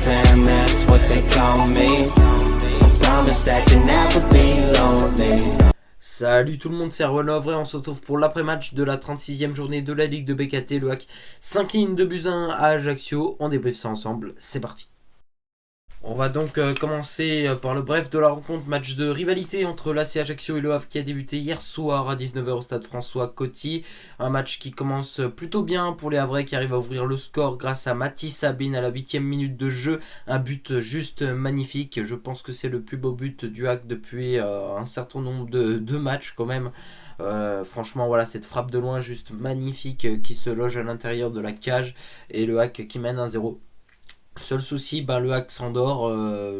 fam, that's what they call me. I promise that you'll never be lonely. Salut tout le monde, c'est Erwan Lovray, on se retrouve pour l'après-match de la 36e journée de la Ligue de BKT. Le HAC s'incline 2-1 à Ajaccio, on débriefe ça ensemble, c'est parti. On va donc commencer par le bref de la rencontre, match de rivalité entre l'AC Ajaccio et le Havre qui a débuté hier soir à 19h au stade François Coty. Un match qui commence plutôt bien pour les Havrais qui arrivent à ouvrir le score grâce à Mathis Sabine à la 8e minute de jeu. Un but juste magnifique, je pense que c'est le plus beau but du HAC depuis un certain nombre de matchs quand même. Franchement voilà, cette frappe de loin juste magnifique qui se loge à l'intérieur de la cage et le HAC qui mène 1-0. Seul souci, le HAC s'endort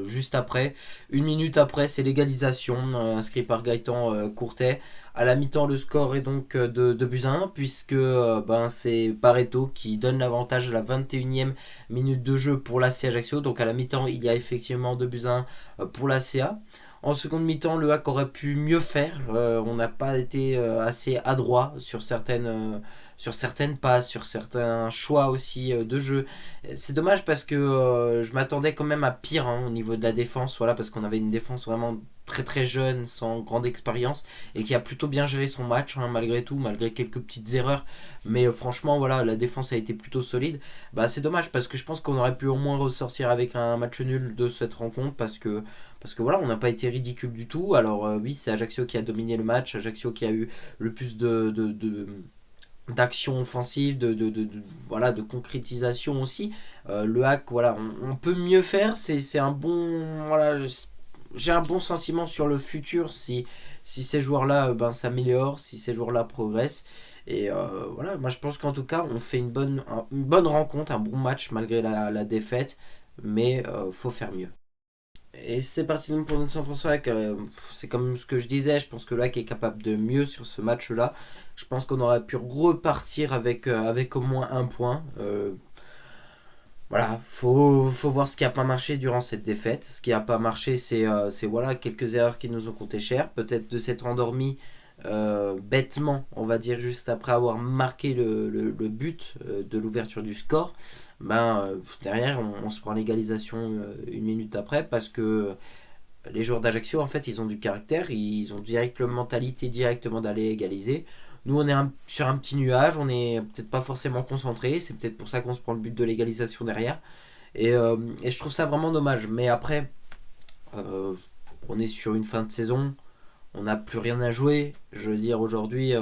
juste après. Une minute après, c'est l'égalisation inscrit par Gaëtan Courtet. À la mi-temps, le score est donc de 2-1 puisque c'est Barreto qui donne l'avantage à la 21e minute de jeu pour l'AC Ajaccio. Donc à la mi-temps, il y a effectivement 2-1 pour l'ACA. En seconde mi-temps, le HAC aurait pu mieux faire. On n'a pas été assez adroit sur certaines passes, sur certains choix aussi de jeu. C'est dommage parce que je m'attendais quand même à pire au niveau de la défense, voilà, parce qu'on avait une défense vraiment très très jeune, sans grande expérience, et qui a plutôt bien géré son match, malgré tout, malgré quelques petites erreurs. Mais franchement, voilà, la défense a été plutôt solide. C'est dommage parce que je pense qu'on aurait pu au moins ressortir avec un match nul de cette rencontre parce que voilà, on n'a pas été ridicule du tout. Alors oui, c'est Ajaccio qui a dominé le match, Ajaccio qui a eu le plus d'action offensive, de concrétisation aussi. Le HAC, voilà, on peut mieux faire. C'est un bon, voilà, j'ai un bon sentiment sur le futur si ces joueurs-là s'améliorent, si ces joueurs-là progressent. Et voilà, moi je pense qu'en tout cas, on fait une bonne rencontre, un bon match malgré la défaite, mais faut faire mieux. Et c'est parti donc pour notre 100% HAC. C'est comme ce que je disais, je pense que le HAC est capable de mieux sur ce match-là. Je pense qu'on aurait pu repartir avec au moins un point. Voilà, faut voir ce qui n'a pas marché durant cette défaite. Ce qui n'a pas marché, c'est voilà, quelques erreurs qui nous ont coûté cher. Peut-être de s'être endormi bêtement, on va dire, juste après avoir marqué le but de l'ouverture du score. Derrière, on se prend l'égalisation une minute après parce que les joueurs d'Ajaccio, en fait, ils ont du caractère, ils ont direct la mentalité directement d'aller égaliser. Nous, on est sur un petit nuage, on n'est peut-être pas forcément concentré, c'est peut-être pour ça qu'on se prend le but de l'égalisation derrière. Et je trouve ça vraiment dommage. Mais après, on est sur une fin de saison, on n'a plus rien à jouer. Je veux dire, aujourd'hui,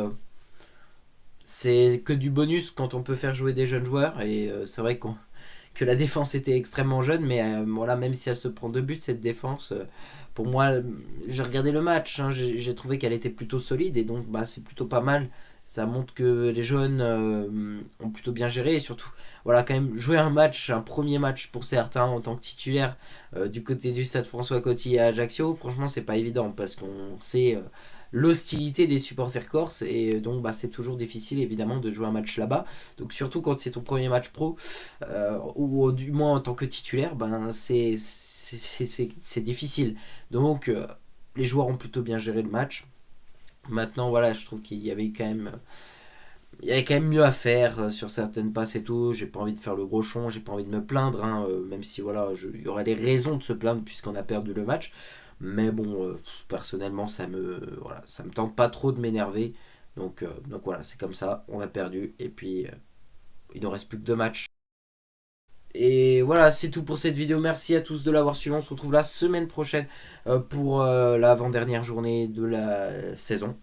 c'est que du bonus quand on peut faire jouer des jeunes joueurs. Et c'est vrai que la défense était extrêmement jeune, mais voilà, même si elle se prend 2 buts, cette défense, pour moi, j'ai regardé le match, j'ai trouvé qu'elle était plutôt solide, et donc c'est plutôt pas mal. Ça montre que les jeunes ont plutôt bien géré, et surtout, voilà, quand même, jouer un premier match pour certains en tant que titulaire du côté du stade François Coty à Ajaccio, franchement, c'est pas évident, parce qu'on sait l'hostilité des supporters corses, et donc c'est toujours difficile évidemment de jouer un match là-bas, donc surtout quand c'est ton premier match pro ou du moins en tant que titulaire, c'est difficile. Donc les joueurs ont plutôt bien géré le match. Maintenant voilà, je trouve qu'il y avait quand même mieux à faire sur certaines passes et tout. J'ai pas envie de faire le gros-chon, j'ai pas envie de me plaindre, même si voilà, il y aurait des raisons de se plaindre puisqu'on a perdu le match. Mais bon, personnellement, ça me tente pas trop de m'énerver. Donc voilà, c'est comme ça, on a perdu. Et puis, il ne reste plus que 2 matchs. Et voilà, c'est tout pour cette vidéo. Merci à tous de l'avoir suivi. On se retrouve la semaine prochaine pour l'avant-dernière journée de la saison.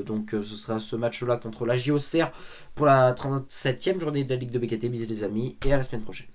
Donc ce sera ce match-là contre la JOCR pour la 37e journée de la Ligue de BKT. Bisous les amis et à la semaine prochaine.